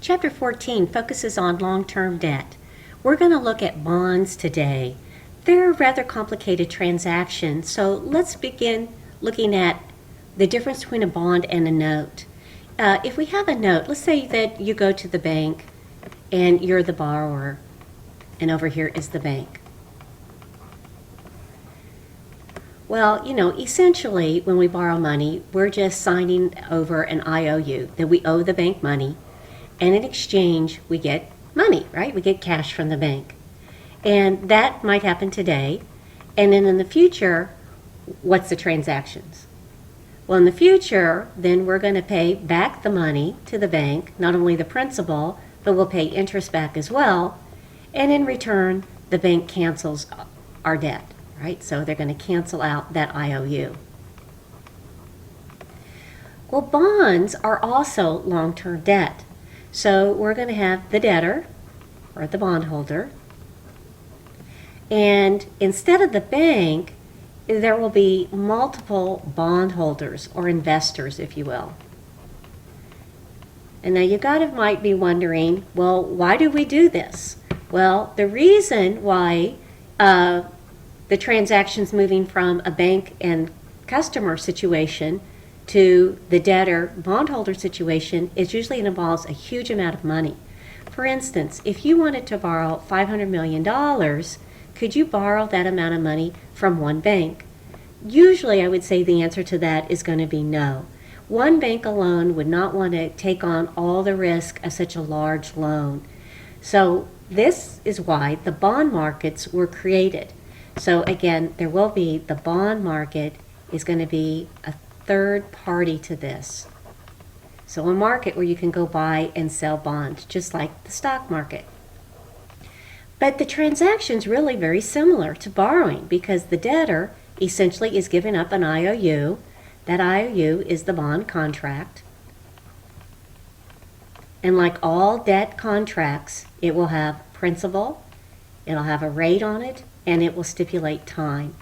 Chapter 14 focuses on long-term debt. We're going to look at bonds today. They're a rather complicated transaction, so let's begin looking at the difference between a bond and a note. If we have a note, let's say that you go to the bank and you're the borrower, and over here is the bank. Well, essentially when we borrow money, we're just signing over an IOU that we owe the bank money, and in exchange we get money, right? We get cash from the bank. And that might happen today. And then in the future, what's the transactions? Well, in the future, then we're going to pay back the money to the bank, not only the principal, but we'll pay interest back as well. And in return, the bank cancels our debt, right? So they're going to cancel out that IOU. Well, bonds are also long-term debt. So we're going to have the debtor, or the bondholder, and instead of the bank, there will be multiple bondholders, or investors, if you will. And now you might be wondering, well, why do we do this? Well, the reason why the transaction's moving from a bank and customer situation to the debtor bondholder situation is usually it involves a huge amount of money. For instance, if you wanted to borrow $500 million, could you borrow that amount of money from one bank? Usually I would say the answer to that is going to be no. One bank alone would not want to take on all the risk of such a large loan. So this is why the bond markets were created. So again, there will be the bond market is going to be a third party to this. So a market where you can go buy and sell bonds, just like the stock market. But the transaction's really very similar to borrowing because the debtor essentially is giving up an IOU. That IOU is the bond contract. And like all debt contracts, it will have principal, it'll have a rate on it, and it will stipulate time.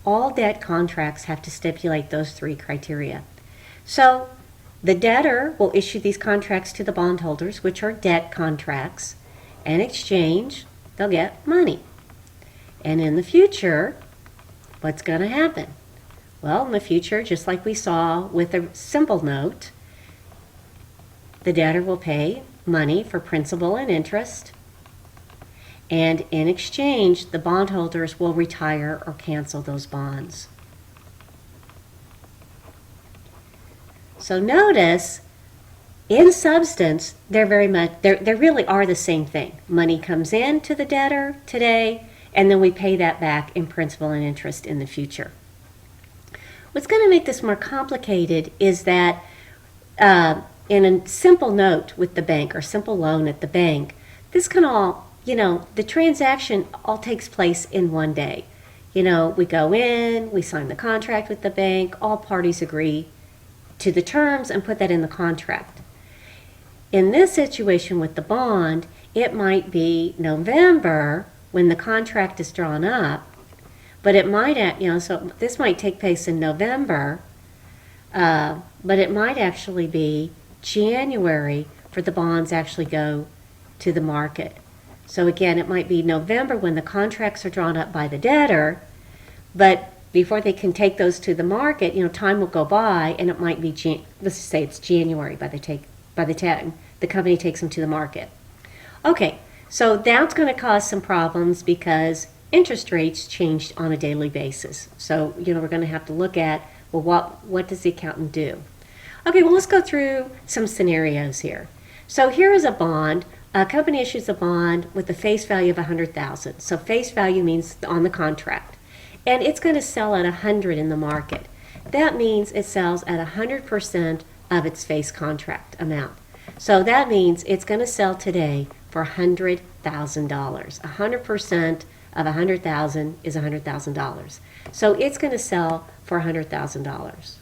All debt contracts have to stipulate those three criteria. So the debtor will issue these contracts to the bondholders, which are debt contracts. In exchange, they'll get money. And in the future, what's going to happen? Well, in the future, just like we saw with a simple note, the debtor will pay money for principal and interest. And in exchange, the bondholders will retire or cancel those bonds. So notice, in substance, they really are the same thing. Money comes in to the debtor today, and then we pay that back in principal and interest in the future. What's going to make this more complicated is that in a simple note with the bank or simple loan at the bank, this can all the transaction all takes place in one day. We go in, we sign the contract with the bank, all parties agree to the terms and put that in the contract. In this situation with the bond, it might be November when the contract is drawn up, but it might, so this might take place in November, but it might actually be January for the bonds actually go to the market. So again, it might be November when the contracts are drawn up by the debtor, but before they can take those to the market, time will go by, and it might be, let's just say it's January by the time the company takes them to the market. Okay, so that's going to cause some problems because interest rates changed on a daily basis. So, we're going to have to look at, well, what does the accountant do? Okay, well, let's go through some scenarios here. So here is a bond. A company issues a bond with a face value of $100,000. So face value means on the contract. And it's going to sell at 100 in the market. That means it sells at 100% of its face contract amount. So that means it's going to sell today for $100,000. 100% of $100,000 is $100,000. So it's going to sell for $100,000.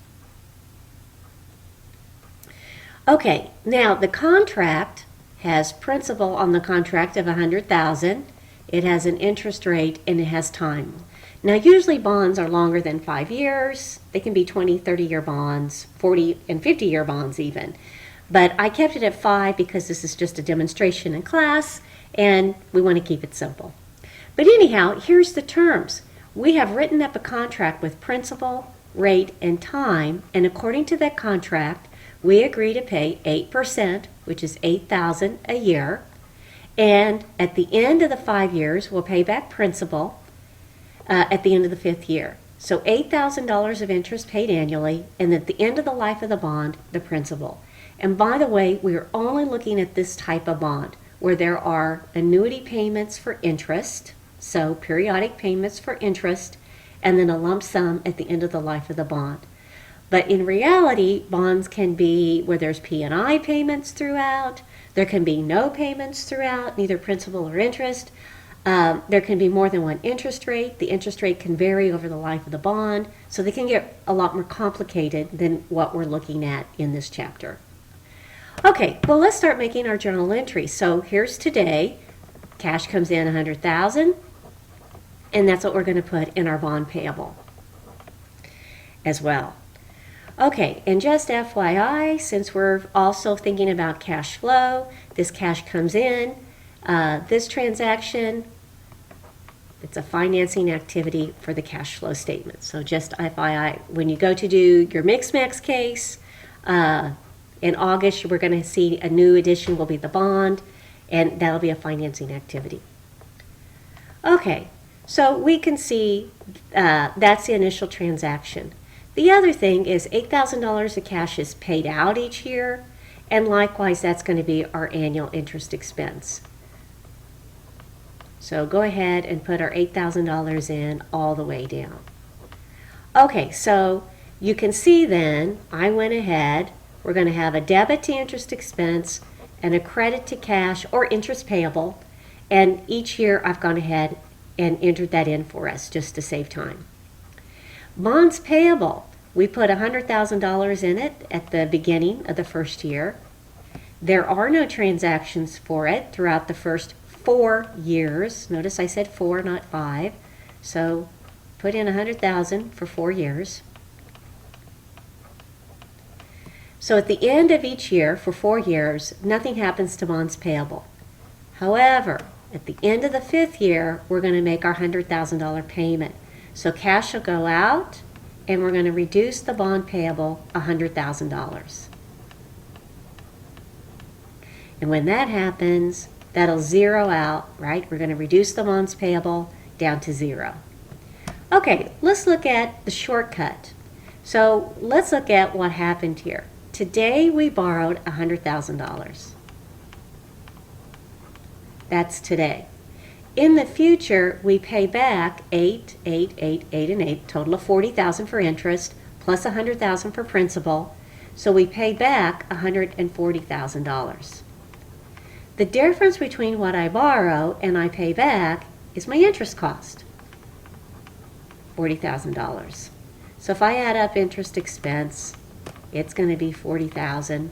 Okay, now the contract has principal on the contract of $100,000. It has an interest rate and it has time. Now usually bonds are longer than 5 years. They can be 20, 30-year bonds, 40 and 50-year bonds even. But I kept it at 5 because this is just a demonstration in class, and we want to keep it simple. But anyhow, here's the terms. We have written up a contract with principal, rate, and time, and according to that contract, we agree to pay 8%, which is $8,000 a year, and at the end of the 5 years, we'll pay back principal at the end of the 5th year. So $8,000 of interest paid annually, and at the end of the life of the bond, the principal. And by the way, we are only looking at this type of bond where there are annuity payments for interest, so periodic payments for interest, and then a lump sum at the end of the life of the bond. But in reality, bonds can be where there's P&I payments throughout, there can be no payments throughout, neither principal or interest. There can be more than one interest rate. The interest rate can vary over the life of the bond, so they can get a lot more complicated than what we're looking at in this chapter. Okay, well, let's start making our journal entry. So here's today. Cash comes in $100,000, and that's what we're going to put in our bond payable as well. Okay, and just FYI, since we're also thinking about cash flow, this cash comes in. This transaction, it's a financing activity for the cash flow statement. So just FYI, when you go to do your mix-max case, in August, we're going to see a new addition will be the bond, and that'll be a financing activity. Okay, so we can see that's the initial transaction. The other thing is $8,000 of cash is paid out each year, and likewise, that's going to be our annual interest expense. So go ahead and put our $8,000 in all the way down. Okay, so you can see then, I went ahead, we're going to have a debit to interest expense and a credit to cash or interest payable, and each year I've gone ahead and entered that in for us just to save time. Bonds payable, we put $100,000 in it at the beginning of the first year. There are no transactions for it throughout the first 4 years. Notice I said 4, not 5. So put in $100,000 for 4 years. So at the end of each year for 4 years, nothing happens to bonds payable. However, at the end of the 5th year, we're going to make our $100,000 payment. So cash will go out, and we're going to reduce the bond payable $100,000. And when that happens, that'll zero out, right? We're going to reduce the bonds payable down to 0. Okay, let's look at the shortcut. So let's look at what happened here. Today we borrowed $100,000. That's today. In the future, we pay back 8, 8, 8, 8, and 8, total of $40,000 for interest, plus $100,000 for principal. So we pay back $140,000. The difference between what I borrow and I pay back is my interest cost, $40,000. So if I add up interest expense, it's going to be $40,000.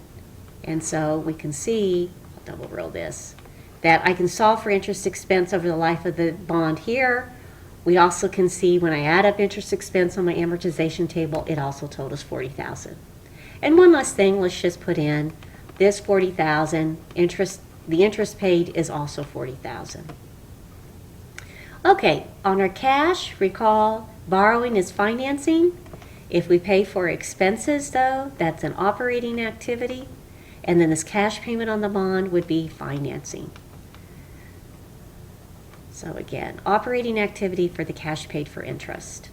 And so we can see, I'll double roll this, that I can solve for interest expense over the life of the bond here. We also can see when I add up interest expense on my amortization table, it also totals $40,000. And one last thing, let's just put in this $40,000 interest. The interest paid is also $40,000. Okay, on our cash, recall borrowing is financing. If we pay for expenses, though, that's an operating activity. And then this cash payment on the bond would be financing. So again, operating activity for the cash paid for interest.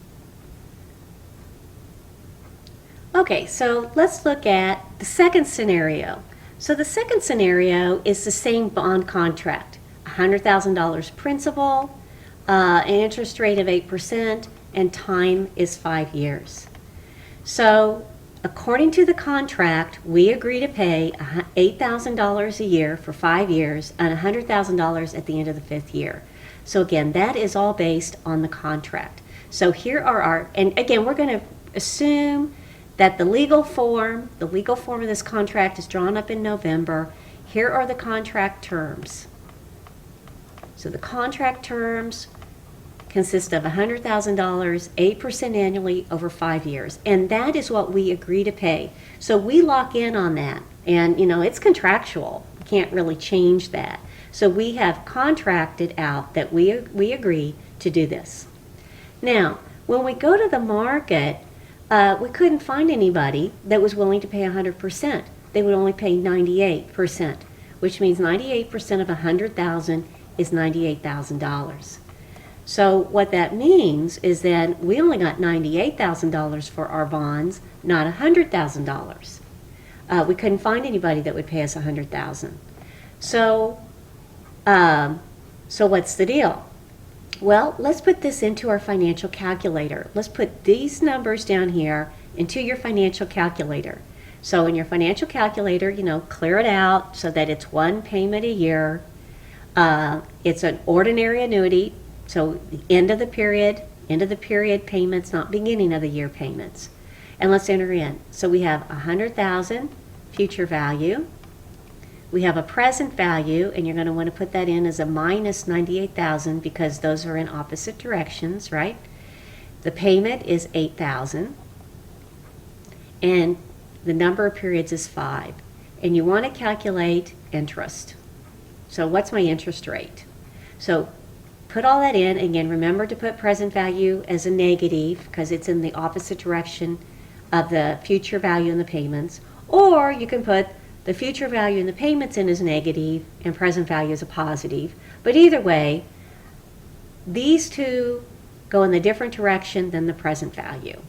Okay, so let's look at the second scenario. So the second scenario is the same bond contract, $100,000 principal, an interest rate of 8%, and time is 5 years. So according to the contract, we agree to pay $8,000 a year for 5 years and $100,000 at the end of the 5th year. So again, that is all based on the contract. So here are our, and again, we're going to assume that the legal form of this contract is drawn up in November. Here are the contract terms. So the contract terms consist of $100,000, 8% annually over 5 years. And that is what we agree to pay. So we lock in on that And, it's contractual. You can't really change that. So we have contracted out that we agree to do this. Now, when we go to the market, we couldn't find anybody that was willing to pay 100%. They would only pay 98%, which means 98% of 100,000 is $98,000. So what that means is that we only got $98,000 for our bonds, not $100,000. We couldn't find anybody that would pay us $100,000. So what's the deal? Well, let's put this into our financial calculator. Let's put these numbers down here into your financial calculator. So in your financial calculator, clear it out so that it's one payment a year. It's an ordinary annuity, so the end of the period payments, not beginning of the year payments. And let's enter in. So we have 100,000 future value. We have a present value, and you're going to want to put that in as a minus 98,000 because those are in opposite directions, right? The payment is 8,000, and the number of periods is 5. And you want to calculate interest. So what's my interest rate? So put all that in. Again, remember to put present value as a negative because it's in the opposite direction of the future value in the payments. Or you can put the future value in the payments in as negative and present value is a positive. But either way, these two go in the different direction than the present value.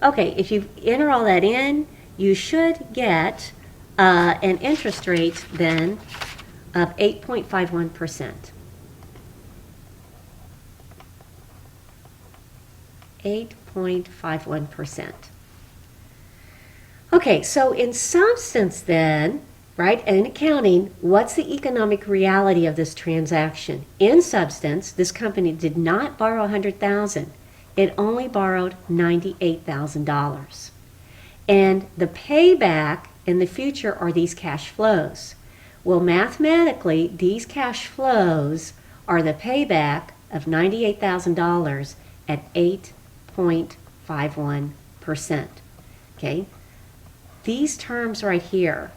Okay, if you enter all that in, you should get an interest rate then of 8.51%. 8.51%. Okay, so in substance then, right, and in accounting, what's the economic reality of this transaction? In substance, this company did not borrow $100,000. It only borrowed $98,000. And the payback in the future are these cash flows. Well, mathematically, these cash flows are the payback of $98,000 at 8.51%. Okay? These terms right here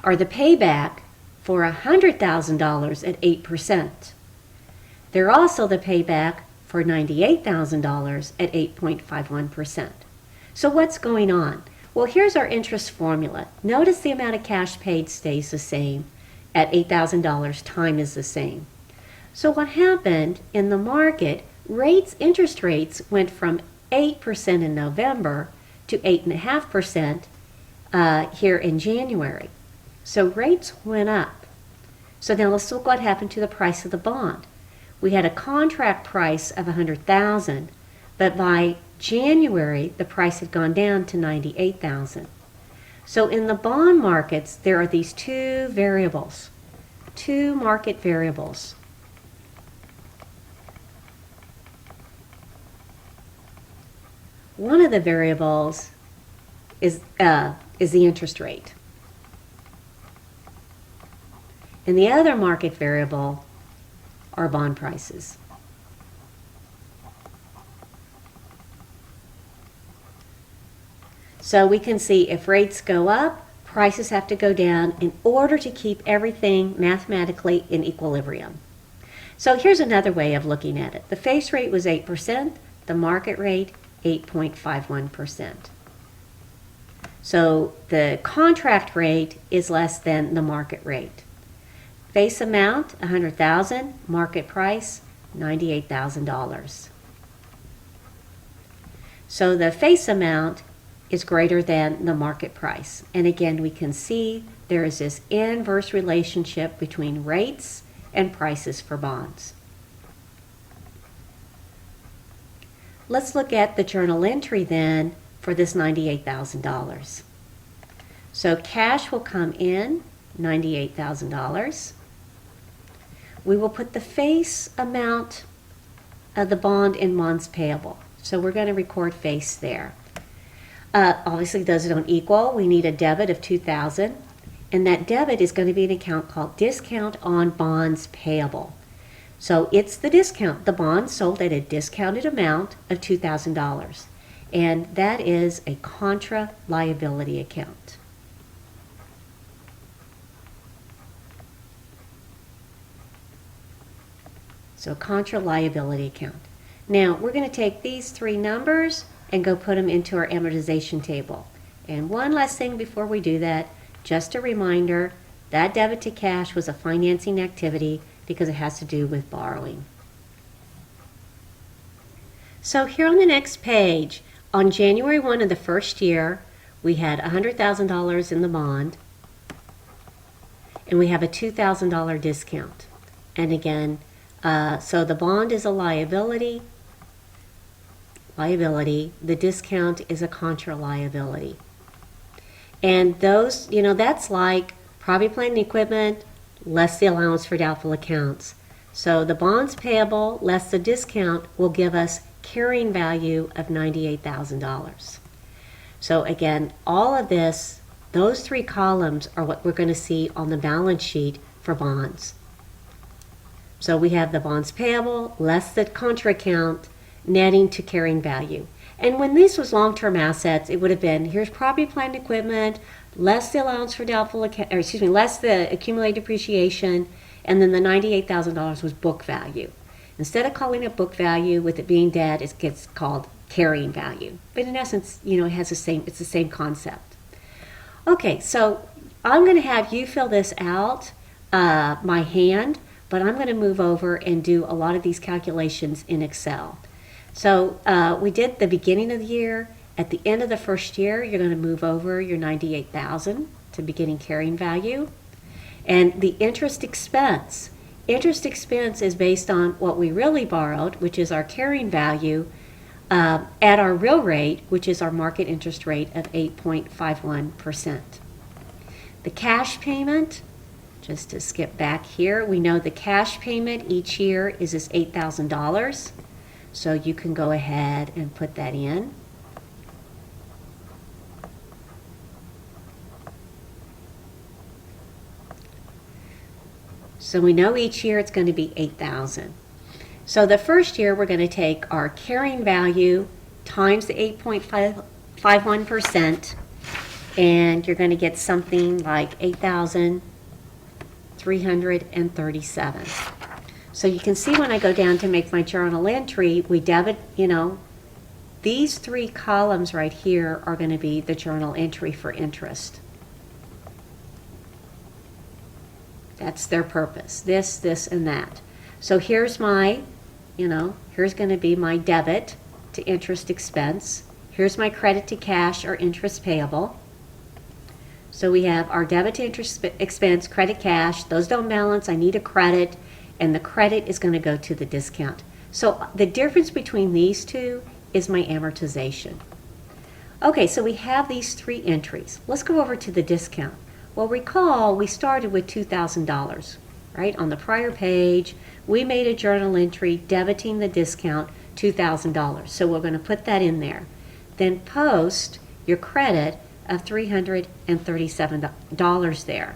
are the payback for $100,000 at 8%. They're also the payback for $98,000 at 8.51%. So what's going on? Well, here's our interest formula. Notice the amount of cash paid stays the same. At $8,000, time is the same. So what happened in the market, interest rates went from 8% in November to 8.5% here in January. So rates went up. So now let's look what happened to the price of the bond. We had a contract price of $100,000, but by January the price had gone down to $98,000. So in the bond markets there are these two market variables. One of the variables is the interest rate. And the other market variable are bond prices. So we can see if rates go up, prices have to go down in order to keep everything mathematically in equilibrium. So here's another way of looking at it. The face rate was 8%, the market rate 8.51%. So the contract rate is less than the market rate. Face amount, $100,000, market price, $98,000. So the face amount is greater than the market price. And again, we can see there is this inverse relationship between rates and prices for bonds. Let's look at the journal entry then for this $98,000. So cash will come in, $98,000. We will put the face amount of the bond in bonds payable. So we're going to record face there. Obviously those don't equal. We need a debit of $2,000, and that debit is going to be an account called discount on bonds payable. So it's the discount, the bond sold at a discounted amount of $2,000, and that is a contra liability account. So contra liability account. Now we're going to take these three numbers and go put them into our amortization table. And one last thing before we do that, just a reminder, that debit to cash was a financing activity because it has to do with borrowing. So here on the next page, on January 1 of the first year, we had $100,000 in the bond, and we have a $2,000 discount. And again, so the bond is a liability, the discount is a contra liability. And those, that's like property, plant, and equipment less the allowance for doubtful accounts. So the bonds payable less the discount will give us carrying value of $98,000. So again, all of this, those three columns are what we're going to see on the balance sheet for bonds. So we have the bonds payable less the contra account netting to carrying value. And when this was long-term assets, it would have been, here's property, plant, and equipment, less the allowance for doubtful account, less the accumulated depreciation, and then the $98,000 was book value. Instead of calling it book value with it being dead, it gets called carrying value. But in essence, it's the same concept. Okay, so I'm going to have you fill this out by hand, but I'm going to move over and do a lot of these calculations in Excel. So we did the beginning of the year. At the end of the first year, you're going to move over your $98,000 to beginning carrying value. And the interest expense. Interest expense is based on what we really borrowed, which is our carrying value, at our real rate, which is our market interest rate of 8.51%. The cash payment, just to skip back here, we know the cash payment each year is this $8,000. So you can go ahead and put that in. So we know each year it's going to be $8,000. So the first year we're going to take our carrying value times the 8.51%, and you're going to get something like 8,337. So you can see when I go down to make my journal entry, we debit, these three columns right here are going to be the journal entry for interest. That's their purpose, this, and that. So here's my, here's going to be my debit to interest expense. Here's my credit to cash or interest payable. So we have our debit to interest expense, credit, cash. Those don't balance. I need a credit, and the credit is going to go to the discount. So the difference between these two is my amortization. Okay, so we have these three entries. Let's go over to the discount. Well, recall we started with $2,000, right? On the prior page, we made a journal entry debiting the discount $2,000. So we're going to put that in there. Then post your credit of $337 there.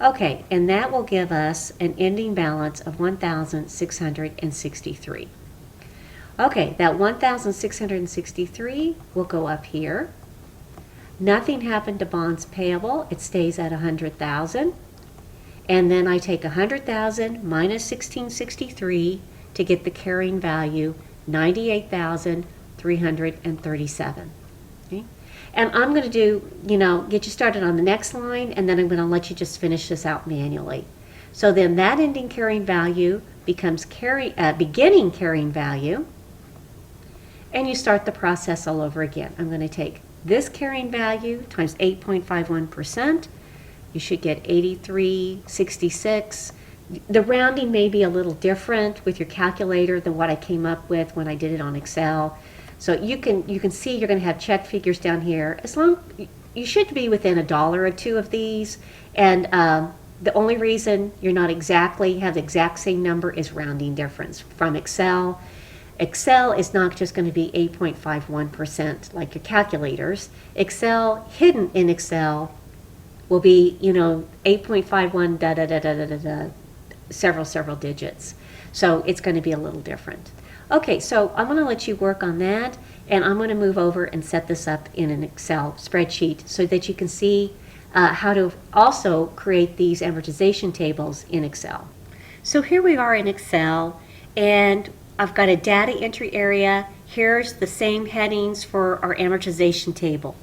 Okay, and that will give us an ending balance of $1,663. Okay, that $1,663 will go up here. Nothing happened to bonds payable. It stays at $100,000. And then I take $100,000 minus $1,663 to get the carrying value, $98,337. Okay? And I'm going to do, get you started on the next line, and then I'm going to let you just finish this out manually. So then that ending carrying value becomes beginning carrying value, and you start the process all over again. I'm going to take this carrying value times 8.51%. You should get 8366. The rounding may be a little different with your calculator than what I came up with when I did it on Excel. So you can see you're going to have check figures down here. You should be within $1 or $2 of these, and the only reason you're not exactly have the exact same number is rounding difference from Excel. Excel is not just going to be 8.51% like your calculators. Excel, hidden in Excel, will be 8.51 da da da da da da several digits. So it's going to be a little different. Okay, so I'm going to let you work on that, and I'm going to move over and set this up in an Excel spreadsheet so that you can see how to also create these amortization tables in Excel. So here we are in Excel, and I've got a data entry area. Here's the same headings for our amortization table.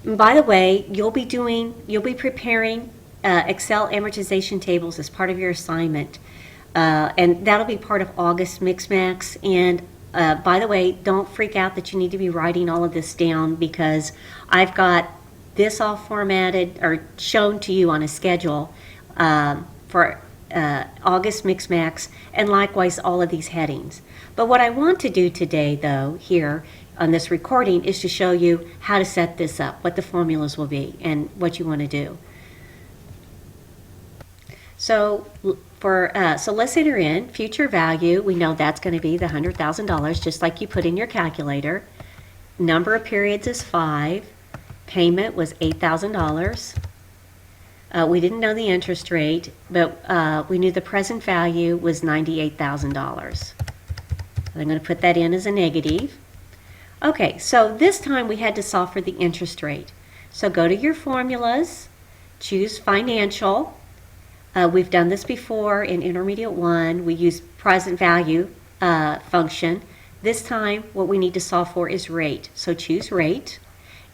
And by the way, you'll be preparing Excel amortization tables as part of your assignment. And that'll be part of August Mix Max. And by the way, don't freak out that you need to be writing all of this down, because I've got this all formatted or shown to you on a schedule for August Mix Max, and likewise all of these headings. But what I want to do today, though, here on this recording, is to show you how to set this up, what the formulas will be, and what you want to do. So let's enter in future value. We know that's going to be the $100,000, just like you put in your calculator. Number of periods is 5. Payment was $8,000. We didn't know the interest rate, but we knew the present value was $98,000. I'm going to put that in as a negative. Okay, so this time we had to solve for the interest rate. So go to your formulas, choose financial. We've done this before in Intermediate 1. We use present value function. This time what we need to solve for is rate. So choose rate.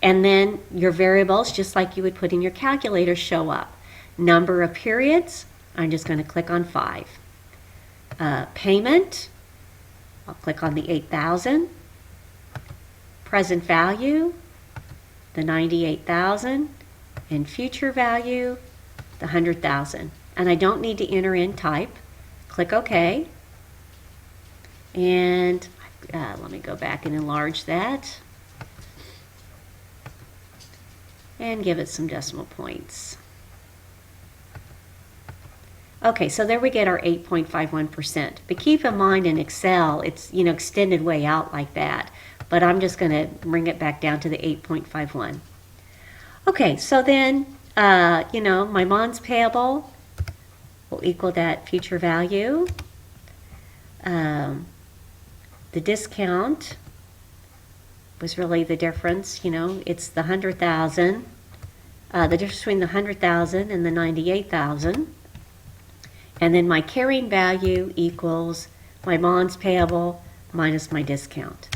And then your variables, just like you would put in your calculator, show up. Number of periods, I'm just going to click on 5. Payment, I'll click on the 8,000. Present value, the 98,000. And future value, the 100,000. And I don't need to enter in type. Click OK. And let me go back and enlarge that. And give it some decimal points. Okay, so there we get our 8.51%. But keep in mind in Excel, it's extended way out like that. But I'm just going to bring it back down to the 8.51. Okay, so then, my bonds payable will equal that future value. The discount was really the difference, it's the 100,000, the difference between the 100,000 and the 98,000. And then my carrying value equals my bonds payable minus my discount.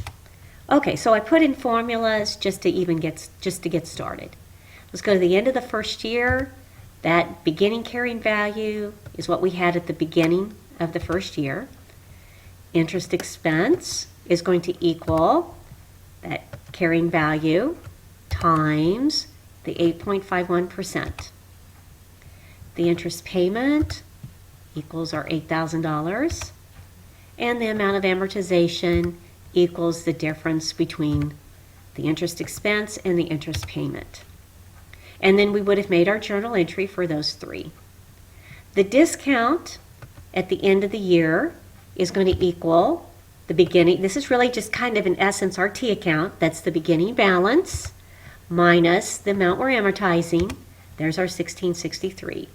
Okay, so I put in formulas just to get started. Let's go to the end of the first year. That beginning carrying value is what we had at the beginning of the first year. Interest expense is going to equal that carrying value times the 8.51%. The interest payment equals our $8,000, and the amount of amortization equals the difference between the interest expense and the interest payment. And then we would have made our journal entry for those three. The discount at the end of the year is going to equal the beginning. This is really just kind of in essence our T account. That's the beginning balance minus the amount we're amortizing. There's our $1,663.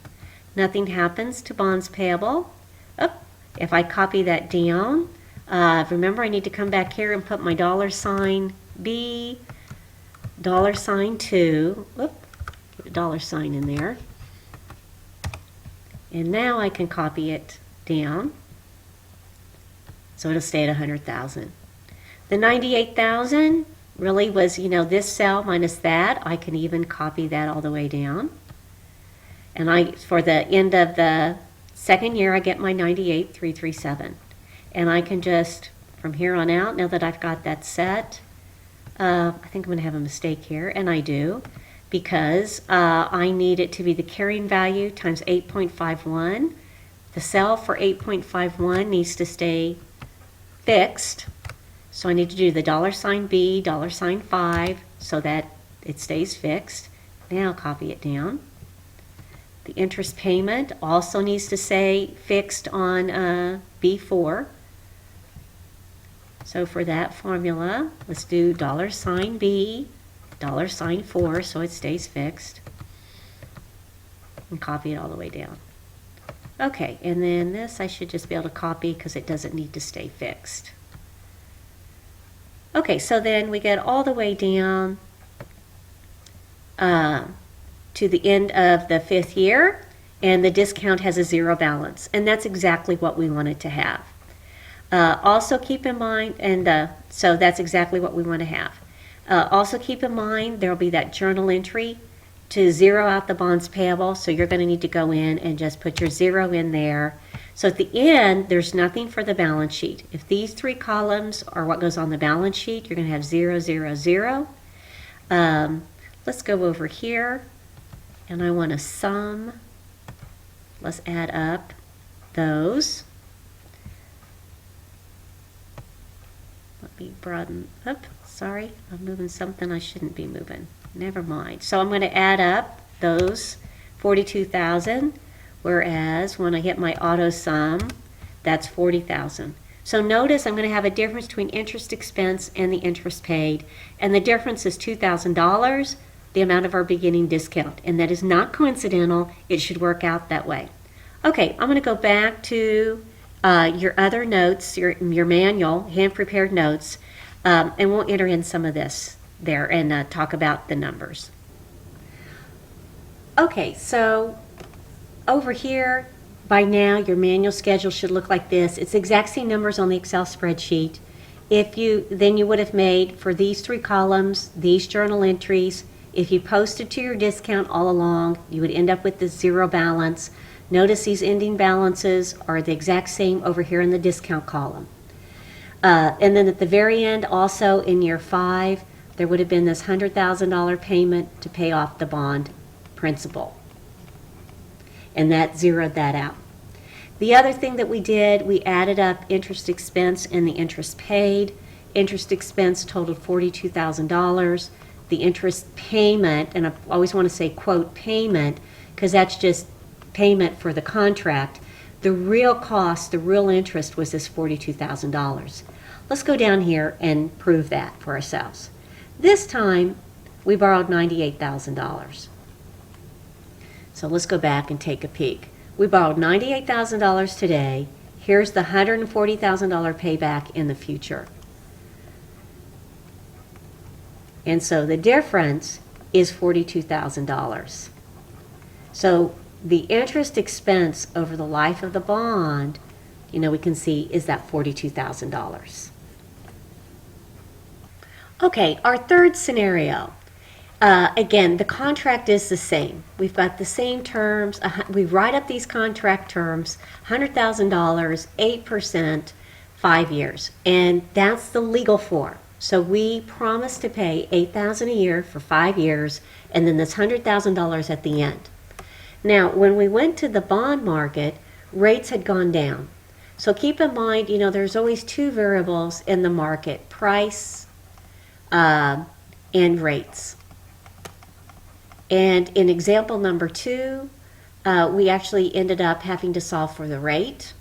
Nothing happens to bonds payable. Oh, if I copy that down, remember I need to come back here and put my $B, $2. Put a $sign in there. And now I can copy it down. So it'll stay at 100,000. The 98,000 really was, this cell minus that. I can even copy that all the way down. And for the end of the second year, I get my 98,337. And I can just, from here on out, now that I've got that set, I think I'm going to have a mistake here, and I do, because I need it to be the carrying value times 8.51. The cell for 8.51 needs to stay fixed. So I need to do the $B, $5, so that it stays fixed. Now I'll copy it down. The interest payment also needs to stay fixed on B4. So for that formula, let's do $B, $4, so it stays fixed. And copy it all the way down. Okay, and then this I should just be able to copy because it doesn't need to stay fixed. Okay, so then we get all the way down to the end of the 5th year, and the discount has a 0 balance, and that's exactly what we wanted to have. Also keep in mind, and so that's exactly what we want to have. Also keep in mind there will be that journal entry to zero out the bonds payable, so you're going to need to go in and just put your zero in there. So at the end, there's nothing for the balance sheet. If these three columns are what goes on the balance sheet, you're going to have 0, 0, 0. Let's go over here, and I want to sum. Let's add up those. Let me broaden up. Sorry, I'm moving something I shouldn't be moving. Never mind. So I'm going to add up those 42,000, whereas when I hit my auto sum, that's 40,000. So notice I'm going to have a difference between interest expense and the interest paid, and the difference is $2,000, the amount of our beginning discount, and that is not coincidental. It should work out that way. Okay, I'm going to go back to your other notes, your manual, hand-prepared notes, and we'll enter in some of this there and talk about the numbers. Okay, so over here, by now, your manual schedule should look like this. It's the exact same numbers on the Excel spreadsheet. Then you would have made, for these three columns, these journal entries. If you posted to your discount all along, you would end up with this zero balance. Notice these ending balances are the exact same over here in the discount column. And then at the very end, also in year 5, there would have been this $100,000 payment to pay off the bond principal. And that zeroed that out. The other thing that we did, we added up interest expense and the interest paid. Interest expense totaled $42,000. The interest payment, and I always want to say quote payment, because that's just payment for the contract. The real cost, the real interest was this $42,000. Let's go down here and prove that for ourselves. This time, we borrowed $98,000. So let's go back and take a peek. We borrowed $98,000 today. Here's the $140,000 payback in the future. And so the difference is $42,000. So the interest expense over the life of the bond, we can see is that $42,000. Okay, our third scenario. Again, the contract is the same. We've got the same terms. We write up these contract terms, $100,000, 8%, 5 years. And that's the legal form. So we promise to pay $8,000 a year for 5 years, and then this $100,000 at the end. Now, when we went to the bond market, rates had gone down. So keep in mind, there's always two variables in the market, price and rates. And in example number 2, we actually ended up having to solve for the rate.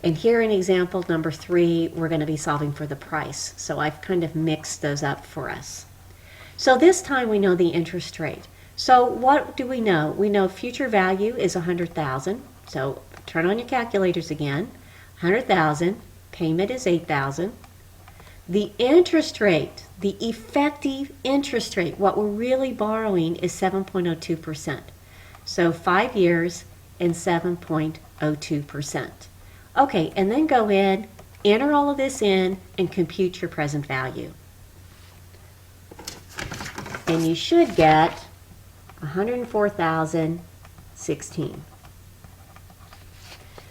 And here in example number 3, we're going to be solving for the price. So I've kind of mixed those up for us. So this time we know the interest rate. So what do we know? We know future value is $100,000. So turn on your calculators again. $100,000, payment is $8,000. The interest rate, the effective interest rate, what we're really borrowing is 7.02%. So 5 years and 7.02%. Okay, and then go in, enter all of this in, and compute your present value. And you should get $104,016.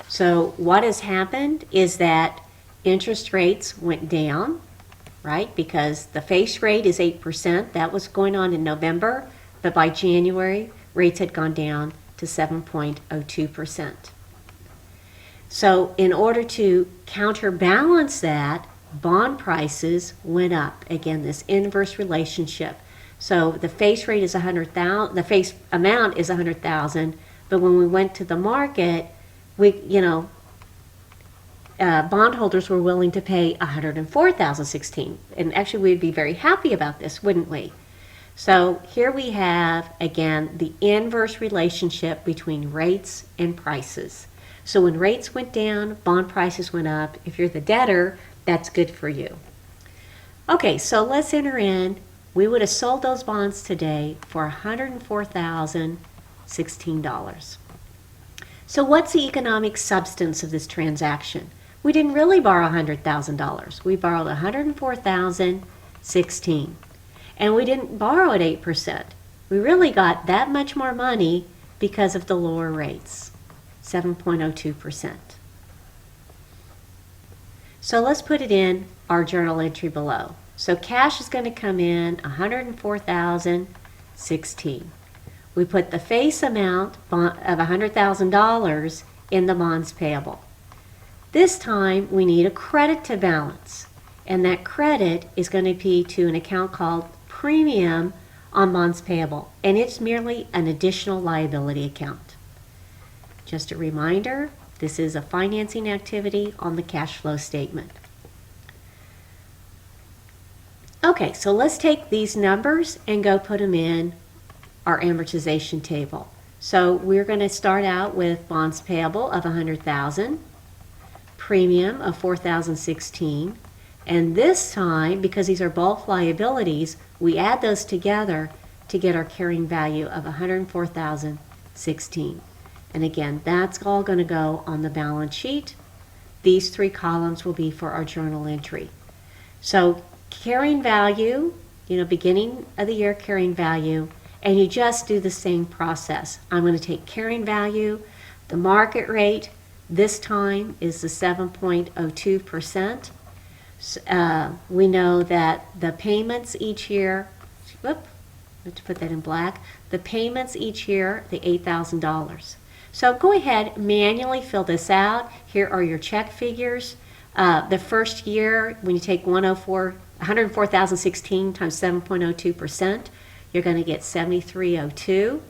So what has happened is that interest rates went down, right? Because the face rate is 8%. That was going on in November, but by January, rates had gone down to 7.02%. So in order to counterbalance that, bond prices went up. Again, this inverse relationship. So the face rate is 100,000. The face amount is 100,000. But when we went to the market, bondholders were willing to pay $104,016, and actually we'd be very happy about this, wouldn't we? So here we have again the inverse relationship between rates and prices. So when rates went down, bond prices went up. If you're the debtor, that's good for you. Okay, so let's enter in. We would have sold those bonds today for $104,016. So what's the economic substance of this transaction? We didn't really borrow $100,000. We borrowed $104,016. And we didn't borrow at 8%. We really got that much more money because of the lower rates, 7.02%. So let's put it in our journal entry below. So cash is going to come in $104,016. We put the face amount of $100,000 in the bonds payable. This time we need a credit to balance, and that credit is going to be to an account called premium on bonds payable, and it's merely an additional liability account. Just a reminder, this is a financing activity on the cash flow statement. Okay, so let's take these numbers and go put them in our amortization table. So we're going to start out with bonds payable of $100,000, premium of $4,016, and this time, because these are both liabilities, we add those together to get our carrying value of $104,016. And again, that's all going to go on the balance sheet. These three columns will be for our journal entry. So carrying value, beginning of the year carrying value, and you just do the same process. I'm going to take carrying value, the market rate, this time is the 7.02%. We know that the payments each year, I have to put that in black, the payments each year, the $8,000. So go ahead, manually fill this out. Here are your check figures. The first year, when you take 104,016 times 7.02%, you're going to get 7302.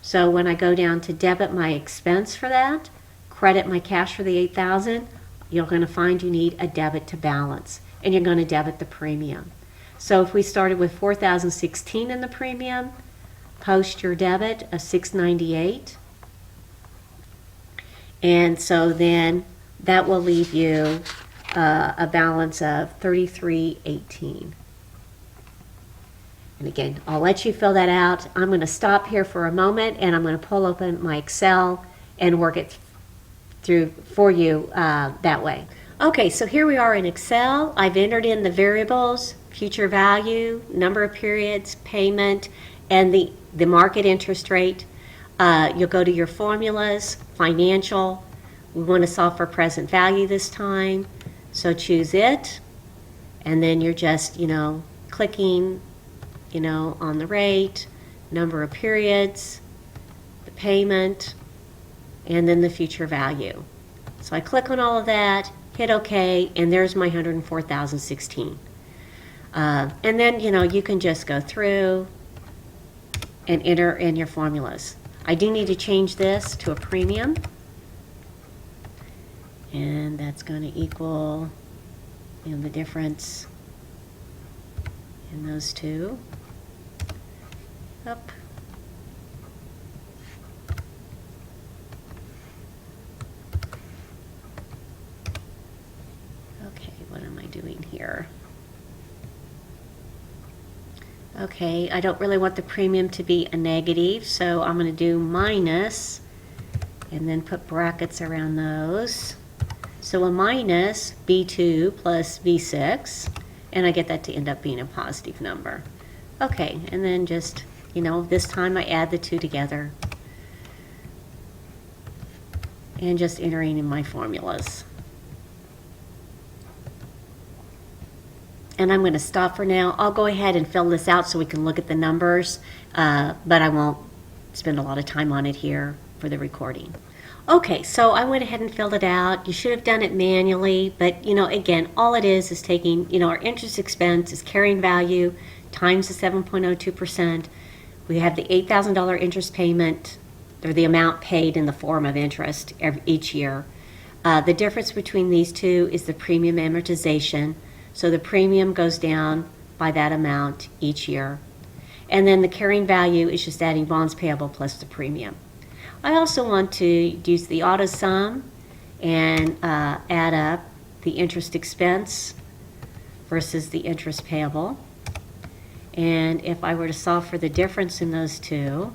So when I go down to debit my expense for that, credit my cash for the 8,000, you're going to find you need a debit to balance, and you're going to debit the premium. So if we started with 4,016 in the premium, post your debit of 698, and so then that will leave you a balance of 3318. And again, I'll let you fill that out. I'm going to stop here for a moment, and I'm going to pull open my Excel and work it through for you that way. Okay, so here we are in Excel. I've entered in the variables, future value, number of periods, payment, and the market interest rate. You'll go to your formulas, financial. We want to solve for present value this time, so choose it, and then you're just, clicking, on the rate, number of periods, the payment, and then the future value. So I click on all of that, hit OK, and there's my 104,016. And then, you can just go through and enter in your formulas. I do need to change this to a premium, and that's going to equal the difference in those two. Up. Okay, what am I doing here? Okay, I don't really want the premium to be a negative, so I'm going to do minus and then put brackets around those. So a minus B2 plus B6, and I get that to end up being a positive number. Okay, and then just, this time I add the two together and just entering in my formulas. And I'm going to stop for now. I'll go ahead and fill this out so we can look at the numbers, but I won't spend a lot of time on it here for the recording. Okay, so I went ahead and filled it out. You should have done it manually, but again, all it is taking, our interest expense is carrying value times the 7.02%. We have the $8,000 interest payment, or the amount paid in the form of interest each year. The difference between these two is the premium amortization. So the premium goes down by that amount each year. And then the carrying value is just adding bonds payable plus the premium. I also want to use the auto sum and add up the interest expense versus the interest payable. And if I were to solve for the difference in those two,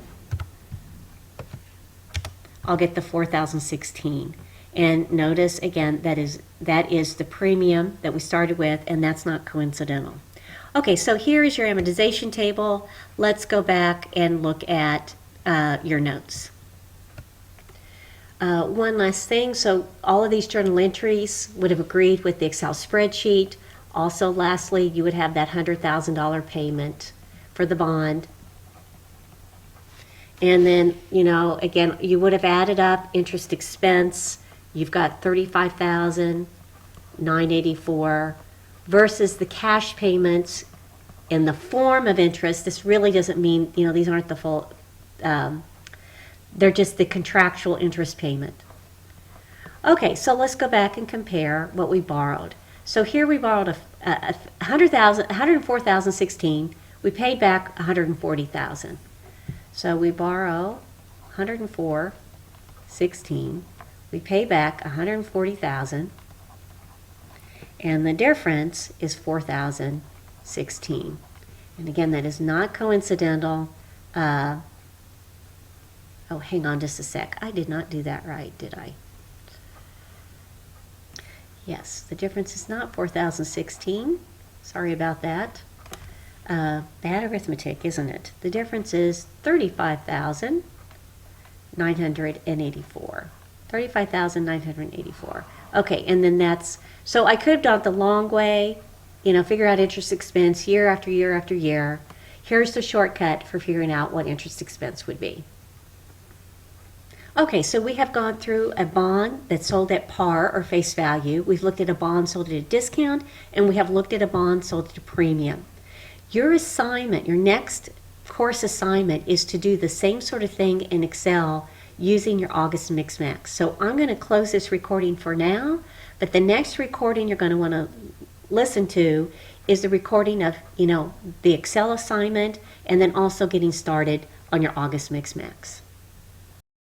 I'll get the 4,016. And notice again, that is the premium that we started with, and that's not coincidental. Okay, so here is your amortization table. Let's go back and look at your notes. One last thing, so all of these journal entries would have agreed with the Excel spreadsheet. Also, lastly, you would have that $100,000 payment for the bond. And then, again, you would have added up interest expense. You've got $35,984 versus the cash payments in the form of interest. This really doesn't mean, these aren't the full, they're just the contractual interest payment. Okay, so let's go back and compare what we borrowed. So here we borrowed $104,016. We paid back $140,000. So we borrow $104,016. We pay back $140,000, and the difference is $4,016. And again, that is not coincidental. Oh, hang on just a sec. I did not do that right, did I? Yes, the difference is not 4,016. Sorry about that. Bad arithmetic, isn't it? The difference is 35,984. 35,984. Okay, and then so I could have done it the long way, figure out interest expense year after year after year. Here's the shortcut for figuring out what interest expense would be. Okay, so we have gone through a bond that's sold at par or face value. We've looked at a bond sold at a discount, and we have looked at a bond sold at a premium. Your assignment, your next course assignment, is to do the same sort of thing in Excel using your August Mix Max. So I'm going to close this recording for now, but the next recording you're going to want to listen to is the recording of, the Excel assignment, and then also getting started on your August Mix Max.